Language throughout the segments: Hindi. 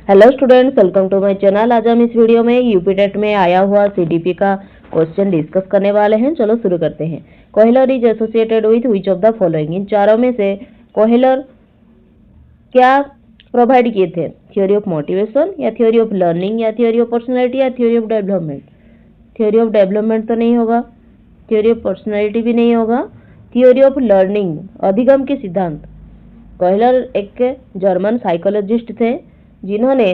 Hello students, welcome to my channel. आज हम इस वीडियो में यूपी टेट में आया हुआ सीडीपी का क्वेश्चन डिस्कस करने वाले हैं। चलो शुरू करते हैं। Kohler is associated with which of the following? इन चारों में से कोहेलर क्या प्रोवाइड किए थे? थ्योरी ऑफ मोटिवेशन या थ्योरी ऑफ लर्निंग या थ्योरी ऑफ पर्सनैलिटी या theory of development? Theory of development तो नहीं होगा, थ्योरी ऑफ पर्सनैलिटी भी नहीं होगा, थ्योरी ऑफ लर्निंग, अधिगम के सिद्धांत। कोहेलर एक जर्मन साइकोलॉजिस्ट थे जिन्होंने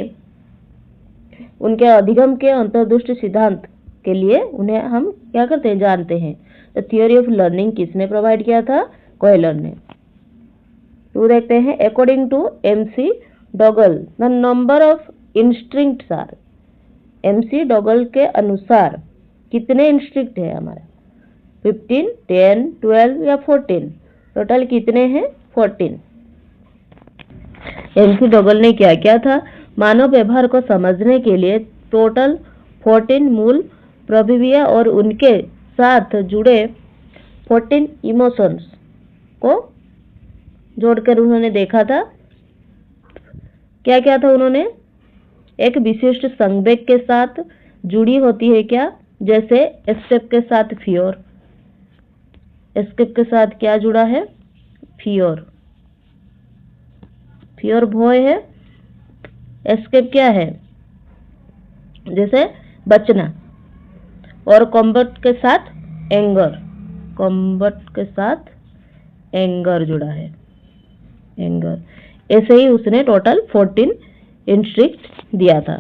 उनके अधिगम के अंतर्दृष्टि सिद्धांत के लिए उन्हें हम क्या करते हैं, जानते हैं। तो थ्योरी ऑफ लर्निंग किसने प्रोवाइड किया था? कोहेलर ने। तो देखते हैं, according to McDougall the number of instincts are. McDougall के अनुसार कितने इंस्टिंक्ट है हमारे? 15, 10, 12 या 14? टोटल कितने हैं? 14। एमसी डोगल ने क्या किया था? मानव व्यवहार को समझने के लिए टोटल 14 मूल प्रविधियां और उनके साथ जुड़े 14 इमोशंस को जोड़कर उन्होंने देखा था। क्या क्या था उन्होंने? एक विशिष्ट संवेग के साथ जुड़ी होती है क्या? जैसे एस्केप के साथ फियर। एस्केप के साथ क्या जुड़ा है? फियर। फियर भय है, एस्केप क्या है? जैसे बचना। और कॉम्बैट के साथ एंगर। कॉम्बैट के साथ एंगर जुड़ा है, एंगर। ऐसे ही उसने टोटल 14 इंस्ट्रिक्ट दिया था।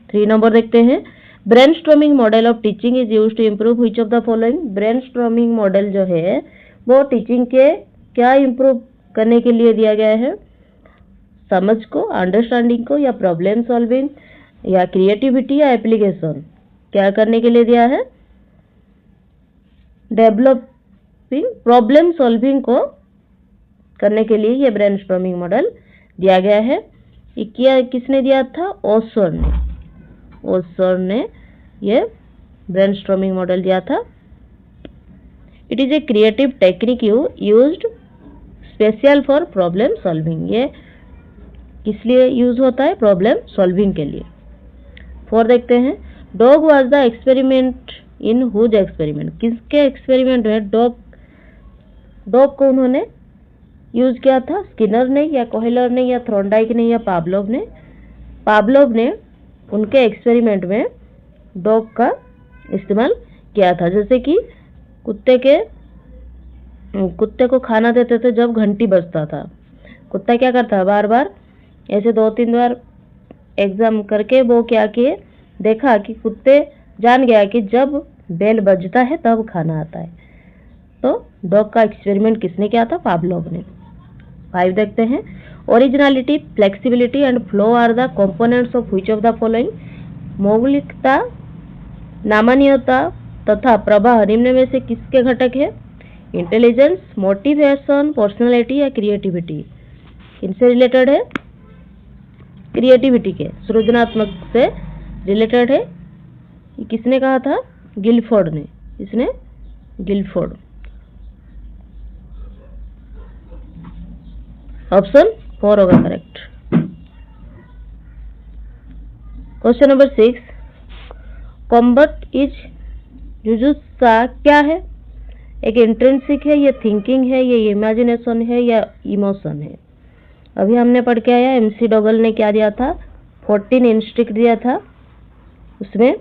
3 नंबर देखते हैं। Brainstorming model of teaching is used to improve which of the following? Brainstorming model जो है वो टीचिंग के क्या इम्प्रूव करने के लिए दिया गया है? समझ को, अंडरस्टैंडिंग को, या प्रॉब्लम सॉल्विंग, या क्रिएटिविटी, या एप्लीकेशन? क्या करने के लिए दिया है? डेवलपिंग प्रॉब्लम सॉल्विंग को करने के लिए ये ब्रेनस्टॉर्मिंग मॉडल दिया गया है। ये क्या किसने दिया था? ओसर ने। ओसर ने ये ब्रेनस्टॉर्मिंग मॉडल दिया था। It is a creative technique used special for problem solving. ये किस लिए यूज होता है? प्रॉब्लम सॉल्विंग के लिए। 4 देखते हैं। Dog was the experiment in whose experiment? किसके एक्सपेरिमेंट में डॉग को उन्होंने यूज किया था? स्किनर ने, या कोहेलर ने, या थॉर्नडाइक ने, या पावलोव ने? पावलोव ने उनके एक्सपेरिमेंट में डॉग का इस्तेमाल किया था। जैसे कि कुत्ते को खाना देते थे जब घंटी बजता था। कुत्ता क्या करता? बार बार ऐसे 2-3 बार एग्जाम करके वो क्या किए, देखा कि कुत्ते जान गया कि जब बेल बजता है तब खाना आता है। तो डॉग का एक्सपेरिमेंट किसने किया था? पावलोव ने। 5 देखते हैं। Originality, flexibility and flow are the components of which of the following? मौलिकता, नामानीयता तथा प्रवाह निम्न में से किसके घटक है? इंटेलिजेंस, मोटिवेशन, पर्सनैलिटी, या क्रिएटिविटी? इनसे रिलेटेड है? क्रिएटिविटी के, सृजनात्मक से रिलेटेड है। ये किसने कहा था? गिलफोर्ड ने। इसने गिलफोर्ड। ऑप्शन 4 होगा correct. Question number 6। Combat is jujutsu क्या है? एक इंट्रिंसिक है, ये थिंकिंग है, ये इमेजिनेशन है, या इमोशन है? अभी हमने पढ़ के आया, एमसी डोगल ने क्या दिया था? 14 इंस्टिंक्ट दिया था। उसमें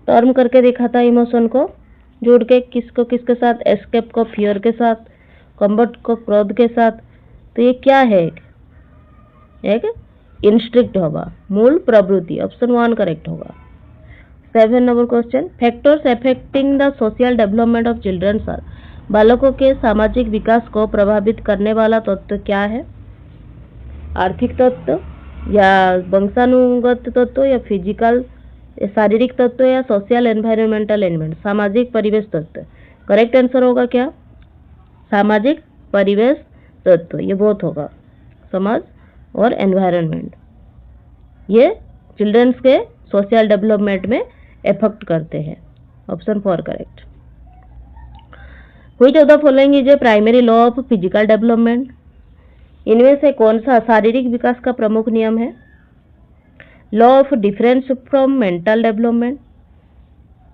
टर्म करके देखा था इमोशन को जोड़ के, किसको किसके साथ? एस्केप को फियर के साथ, कॉम्बैट को क्रोध के साथ। तो ये क्या है? एक इंस्टिंक्ट होगा, मूल प्रवृत्ति। ऑप्शन 1 करेक्ट होगा। 7 number question. Factors affecting the social development of children are? बालकों के सामाजिक विकास को प्रभावित करने वाला तत्व क्या है? आर्थिक तत्व, या वंशानुगत तत्व, या फिजिकल शारीरिक तत्व, या सोशल एनवायरमेंटल एलिमेंट? सामाजिक परिवेश तत्व। करेक्ट आंसर होगा क्या? सामाजिक परिवेश तत्व। ये बहुत होगा, समाज और एनवायरनमेंट। ये चिल्ड्रंस के सोशल डेवलपमेंट में इफेक्ट करते हैं। Option 4 correct. Which of the following is a primary law of physical development? इनमें से कौन सा शारीरिक विकास का प्रमुख नियम है? Law of difference from mental development,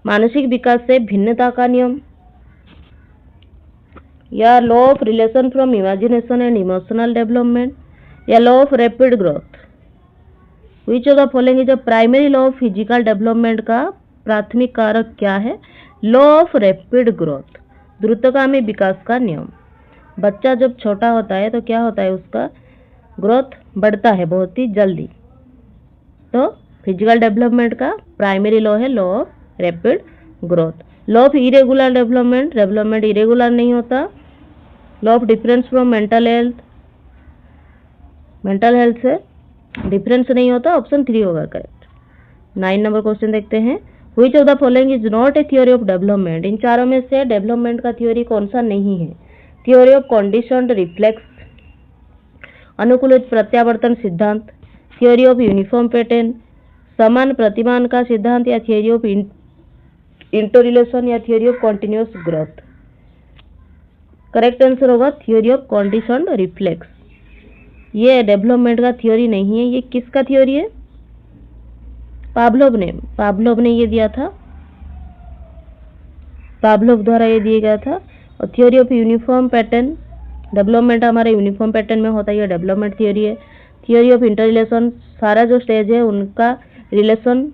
मानसिक विकास से भिन्नता का नियम, या law of relation from imagination and emotional development, या law of rapid growth. Which of the following is a primary law of physical development का प्राथमिक कारक क्या है? लॉ ऑफ रैपिड ग्रोथ, द्रुतगामी विकास का नियम। बच्चा जब छोटा होता है तो क्या होता है, उसका ग्रोथ बढ़ता है बहुत ही जल्दी। तो फिजिकल डेवलपमेंट का प्राइमरी लॉ है law of rapid growth. Law of irregular development, development irregular नहीं होता। Law of difference from mental health, mental health से डिफरेंस नहीं होता, ऑप्शन 3 होगा करेक्ट। 9 नंबर क्वेश्चन देखते हैं। Which of the following is not a theory of development, इन चारों में से डेवलपमेंट का थ्योरी कौन सा नहीं है? थ्योरी ऑफ कंडीशनड रिफ्लेक्स, अनुकूलित प्रत्यावर्तन सिद्धांत, थ्योरी ऑफ यूनिफॉर्म पैटर्न, समान प्रतिमान का सिद्धांत, या थ्योरी ऑफ इंटररिलेशन, या theory of continuous growth. Correct answer होगा थ्योरी ऑफ कंडीशनड रिफ्लेक्स। ये डेवलपमेंट का थ्योरी नहीं है। ये किसका थ्योरी है? पावलोव ने ये दिया था, पावलोव द्वारा ये दिया गया था। और theory of uniform pattern, development हमारे यूनिफॉर्म पैटर्न में होता है, ये डेवलपमेंट थ्योरी है। थ्योरी ऑफ इंटररिलेशन, सारा जो स्टेज है उनका रिलेशन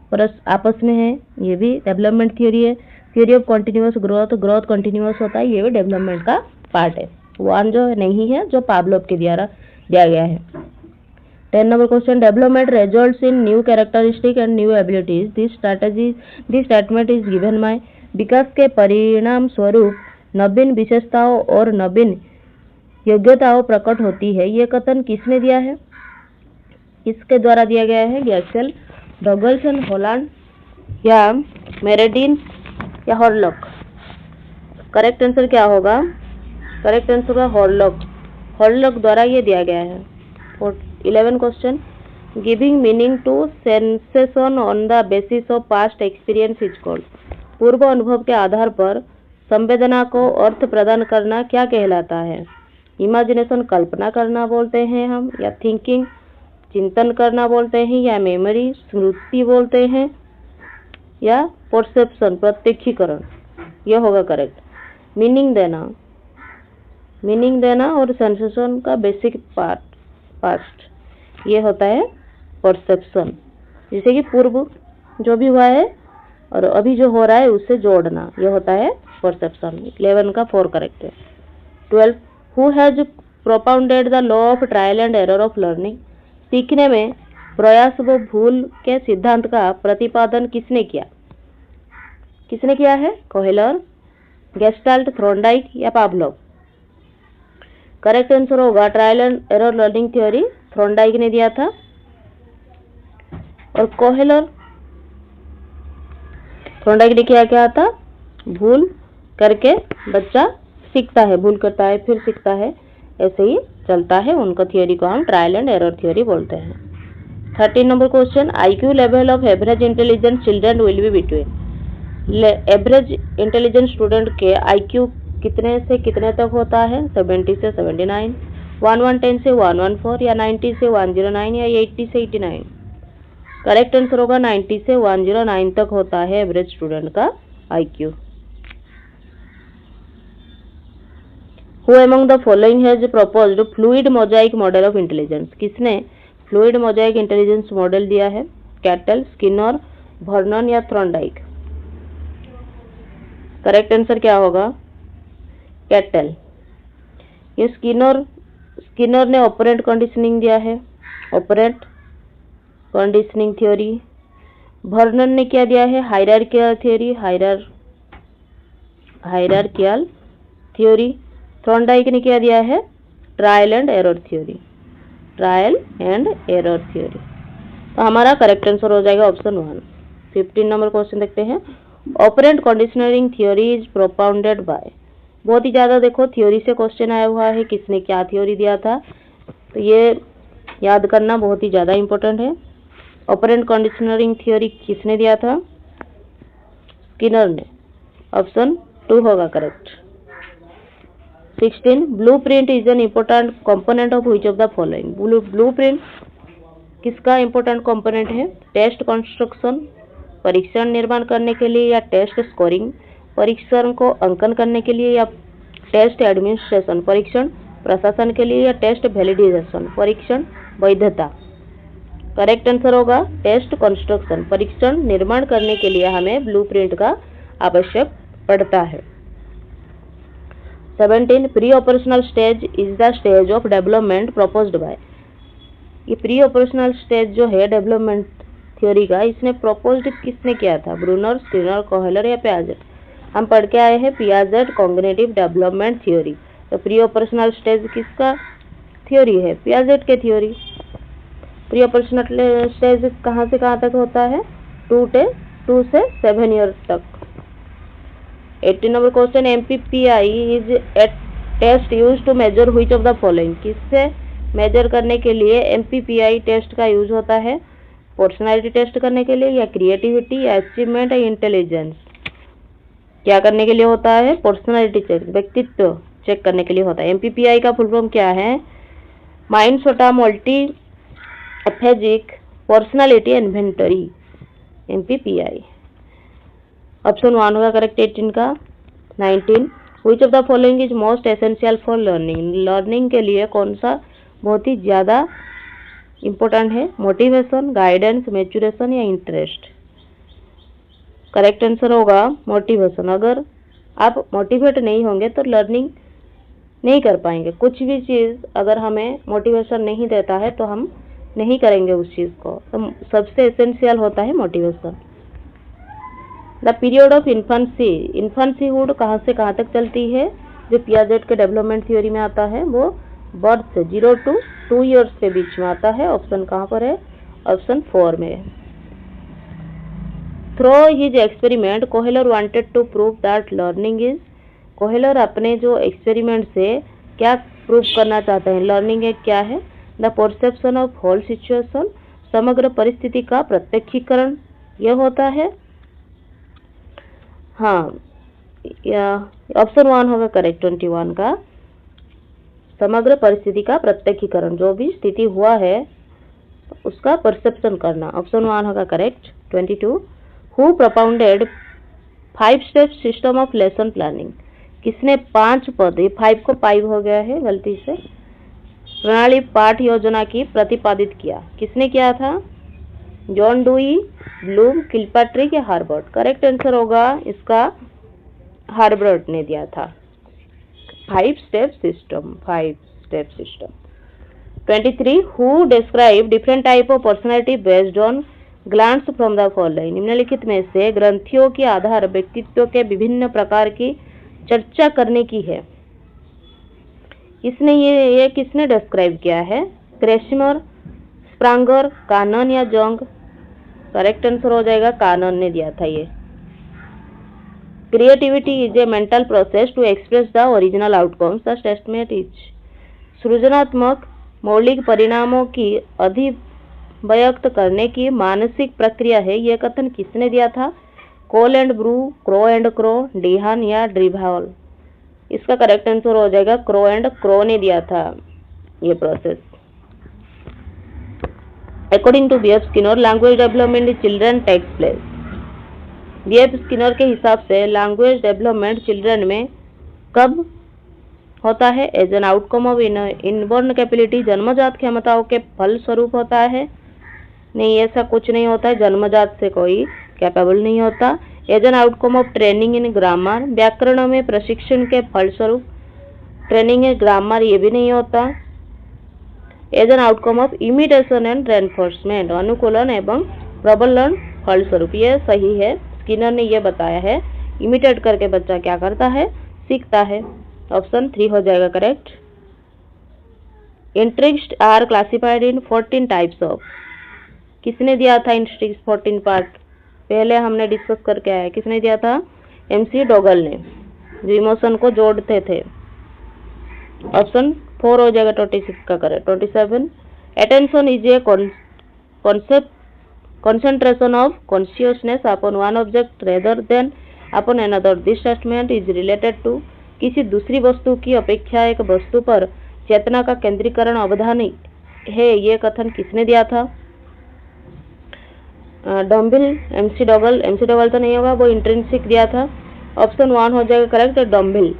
आपस में है, ये भी डेवलपमेंट थ्योरी है। Theory of continuous growth, growth continuous होता है, ये भी डेवलपमेंट का पार्ट है। वन जो नहीं है, जो पावलोव के द्वारा दिया गया है। 10 number question, development results in new characteristic and new abilities, this statement is given by. विकास के परिणाम स्वरूप नवीन विशेषताओं और नवीन योग्यताओं प्रकट होती है, ये कथन किसने दिया है? किसके द्वारा दिया गया है? गैसेल, डॉगल्सन, हॉलैंड, या मेरेडिन, या हॉरलॉक। करेक्ट आंसर क्या होगा? करेक्ट आंसर होगा हॉरलॉक। हॉरलॉक द्वारा ये दिया गया है। 11 question, giving meaning to sensation on the basis of past experience is called, पूर्व अनुभव के आधार पर संवेदना को अर्थ प्रदान करना क्या कहलाता है? इमेजिनेशन, कल्पना करना बोलते हैं हम, या थिंकिंग, चिंतन करना बोलते हैं, या मेमोरी, स्मृति बोलते हैं, या परसेप्शन, प्रत्यक्षीकरण। यह होगा करेक्ट। मीनिंग देना और सेंसेशन का बेसिक पास्ट, ये होता है परसेप्शन। जैसे कि पूर्व जो भी हुआ है और अभी जो हो रहा है उससे जोड़ना, ये होता है परसेप्शन। 11 का 4 करेक्ट है। 12, who has propounded the law of trial and error of learning, सीखने में प्रयास व भूल के सिद्धांत का प्रतिपादन किसने किया? किसने किया है? कोहेलर, गेस्टाल्ट, थ्रोंडाइक, या पावलोव। करेक्ट आंसर होगा trial and error learning theory Thorndike ने दिया था। और कोहेलर, थ्रोंडाइक ने क्या था? भूल करके बच्चा सीखता है, भूल करता है फिर सीखता है, ऐसे ही चलता है। उनका थ्योरी को हम ट्रायल एंड एरर थ्योरी बोलते हैं। 13 number question, IQ level of average intelligence children will be between, average intelligence student के आईक्यू कितने से कितने तक होता है? 70 से 79, 110 से 114, या 90 से 109, या 80 से 89। करेक्ट आंसर होगा 90 से 109 तक होता है एवरेज स्टूडेंट का IQ. Who among the following has proposed fluid Mosaic model of intelligence, किसने फ्लूइड मोजाइक इंटेलिजेंस मॉडल दिया है? कैटल, स्किनर, वर्नन, या थ्रोंडाइक। करेक्ट आंसर क्या होगा? कैटल। ये स्किनर ने ऑपरेंट कंडीशनिंग दिया है, ऑपरेंट कंडीशनिंग थ्योरी। वर्नन ने क्या दिया है? Hierarchical theory, hierarchical theory. Thorndike ने क्या दिया है? Trial and error theory, trial and error theory. तो हमारा करेक्ट आंसर हो जाएगा ऑप्शन 1। 15 नंबर क्वेश्चन देखते हैं। Operant conditioning theory is propounded bye, बहुत ही ज़्यादा देखो थ्योरी से क्वेश्चन आया हुआ है, किसने क्या थ्योरी दिया था, तो ये याद करना बहुत ही ज़्यादा इंपॉर्टेंट है। ऑपरेंट कंडीशनिंग थ्योरी किसने दिया था? स्किनर ने। ऑप्शन 2 होगा correct. 16, blueprint is an important component of which of the following, blueprint किसका इंपॉर्टेंट कंपोनेंट है? टेस्ट कंस्ट्रक्शन, परीक्षण निर्माण करने के लिए, या टेस्ट स्कोरिंग, परीक्षण को अंकन करने के लिए, या टेस्ट एडमिनिस्ट्रेशन, परीक्षण प्रशासन के लिए, या टेस्ट वैलिडेशन, परीक्षण वैधता। करेक्ट आंसर होगा टेस्ट कंस्ट्रक्शन। परीक्षण निर्माण करने के लिए हमें ब्लूप्रिंट का आवश्यक पड़ता है। 17 pre operational stage is the stage of development proposed by. ये प्री ऑपरेशनल स्टेज जो है डेवलपमेंट थ्योरी का, इसने प्रपोज्ड किसने किया था? ब्रूनर, स्किनर, कोहेलर या पियाजेट? हम पढ़ के आए हैं पियाजेट कॉग्निटिव डेवलपमेंट थ्योरी। तो प्री ऑपरेशनल स्टेज किसका थ्योरी है? पियाजेट के थ्योरी। प्री ऑपरेशनल स्टेज कहाँ से कहाँ तक होता है? 2 से 7 ईयर तक। 18 number question, MPPI is a test use to measure which of the following. किससे मेजर करने के लिए MPPI टेस्ट का यूज होता है? पर्सनालिटी टेस्ट करने के लिए, या क्रिएटिविटी, या अचीवमेंट, या इंटेलिजेंस? क्या करने के लिए होता है? पर्सनालिटी चेक, व्यक्तित्व चेक करने के लिए होता है। MPPI का फुल फॉर्म क्या है? Minnesota multiphasic personality inventory, MPPI। Option 1 होगा करेक्ट 18 का। 19 which of the following is most essential for learning. Learning के लिए कौन सा बहुत ही ज़्यादा इम्पोर्टेंट है? मोटिवेशन, गाइडेंस, मैच्योरेशन, या इंटरेस्ट? करेक्ट आंसर होगा मोटिवेशन। अगर आप मोटिवेट नहीं होंगे तो लर्निंग नहीं कर पाएंगे। कुछ भी चीज़ अगर हमें मोटिवेशन नहीं देता है तो हम नहीं करेंगे उस चीज़ को। तो सबसे एसेंशियल होता है मोटिवेशन। द पीरियड ऑफ इन्फेंसीहुड कहाँ से कहाँ तक चलती है? जो पियाजेट के डेवलपमेंट थ्योरी में आता है वो बर्थ से 0 to 2 ईयर्स के बीच में आता है। ऑप्शन कहाँ पर है? ऑप्शन 4 में। Through his experiment Kohler wanted to prove that learning is. Kohler अपने जो एक्सपेरिमेंट से क्या प्रूव करना चाहते हैं? लर्निंग एक क्या है? The perception of whole situation, समग्र परिस्थिति का प्रत्यक्षीकरण यह होता है। हाँ, ऑप्शन 1 होगा करेक्ट 21 का। समग्र परिस्थिति का प्रत्यक्षीकरण, जो भी स्थिति हुआ है उसका परसेप्शन करना। ऑप्शन 1 होगा correct 22। Who propounded 5 step system of lesson planning. किसने 5 पद, ये 5 को 5 हो गया है गलती से, प्रणाली पाठ योजना की प्रतिपादित किया? किसने किया था? जॉन डुई, ब्लूम, किलपाट्रिक या हार्वर्ड? करेक्ट आंसर होगा इसका हार्वर्ड ने दिया था। 5 step system. 23 who describe different type of personality based on glance from the following. निम्नलिखित में से ग्रंथियों के आधार व्यक्तित्व के विभिन्न प्रकार की चर्चा करने की है। इसने ये किसने डिस्क्राइब किया है? क्रेशमर, स्प्रांगर, कानन या जोंग? करेक्ट आंसर हो जाएगा कानन ने दिया था ये। Creativity is a mental process to express the original outcomes. The statement is. सृजनात्मक मौलिक परिणामों की अभिव्यक्त करने की मानसिक प्रक्रिया है, यह कथन किसने दिया था? Cole and Bruce, Crow and Crow, DeHaan या ड्रिभाल? इसका करेक्ट आंसर हो जाएगा क्रो एंड क्रो ने दिया था ये process. According to B.F. Skinner, language development in children takes place. B.F. Skinner के हिसाब से लैंग्वेज डेवलपमेंट चिल्ड्रन में कब होता है? As an outcome of inborn capability, जन्मजात क्षमताओं के फल स्वरूप होता है? नहीं, ऐसा कुछ नहीं होता है, जन्मजात से कोई कैपेबल नहीं होता। As an outcome of training in grammar, व्याकरण में प्रशिक्षण के फलस्वरूप ट्रेनिंग इन ग्रामर, ये भी नहीं होता। As an outcome of imitation and reinforcement, अनुकूलन एवं प्रबलन फलस्वरूप, ये सही है। स्किनर ने ये बताया है इमिटेट करके बच्चा क्या करता है? सीखता है। ऑप्शन 3 हो जाएगा correct. Instincts are classified in 14 types of. किसने दिया था इंट्रिग्स 14 पार्ट? पहले हमने डिस्कस करके आया। किसने दिया था? MC डोगल ने, जो इमोशन को जोड़ते थे। ऑप्शन 4 हो जाएगा 26 का correct. 27 attention is a concept concentration of consciousness upon one object rather than upon another. This statement is related to। किसी दूसरी वस्तु की अपेक्षा एक वस्तु पर चेतना का केंद्रीकरण अवधानी है, ये कथन किसने दिया था? डम्बिल, एमसी डोगल तो नहीं होगा, वो इंट्रिंसिक दिया था। ऑप्शन 1 हो जाएगा correct, Dumville.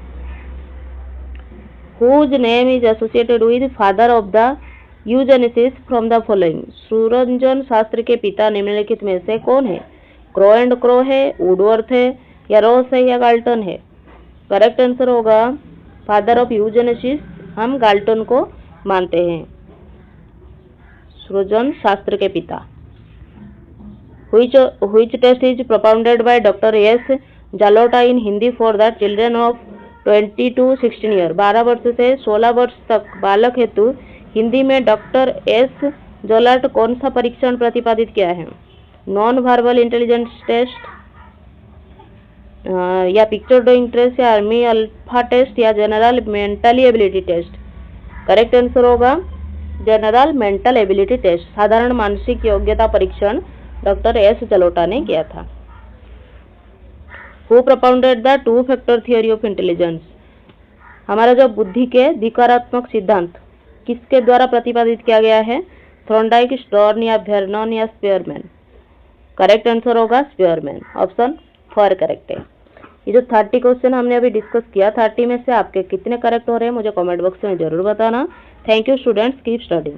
Whose name is associated with father of the eugenesis from the following. सुरंजन शास्त्र के पिता निम्नलिखित में से कौन है? क्रो एंड क्रो है, वुडवर्थ है, या रॉस है, या गाल्टन है? करेक्ट आंसर होगा फादर ऑफ यूजेनेसिस हम गाल्टन को मानते हैं, सृजन शास्त्र के पिता। Which test is propounded by Dr. S. Jalota in Hindi for the children of 20 to 16 year? 12 वर्ष से 16 वर्ष तक बालक हेतु हिंदी में डॉक्टर एस जोलाट कौन सा परीक्षण प्रतिपादित किया है? नॉन वर्बल इंटेलिजेंस टेस्ट, या पिक्चर ड्राइंग टेस्ट, या आर्मी अल्फा टेस्ट, या general mental ability test? Correct answer होगा जनरल मेंटल एबिलिटी टेस्ट, साधारण मानसिक योग्यता परीक्षण डॉक्टर एस जलोटा ने किया था। Who propounded the 2 factor theory of intelligence? हमारा जो बुद्धि के द्विकारात्मक सिद्धांत किसके द्वारा प्रतिपादित किया गया है? थॉर्नडाइक, स्टोर्न, या वेर्नन, या स्पीयरमैन? करेक्ट आंसर होगा स्पीयरमैन, ऑप्शन 4 करेक्ट है। ये जो 30 क्वेश्चन हमने अभी डिस्कस किया, 30 में से आपके कितने करेक्ट हो रहे हैं मुझे कमेंट बॉक्स में जरूर बताना। Thank you students, keep studying.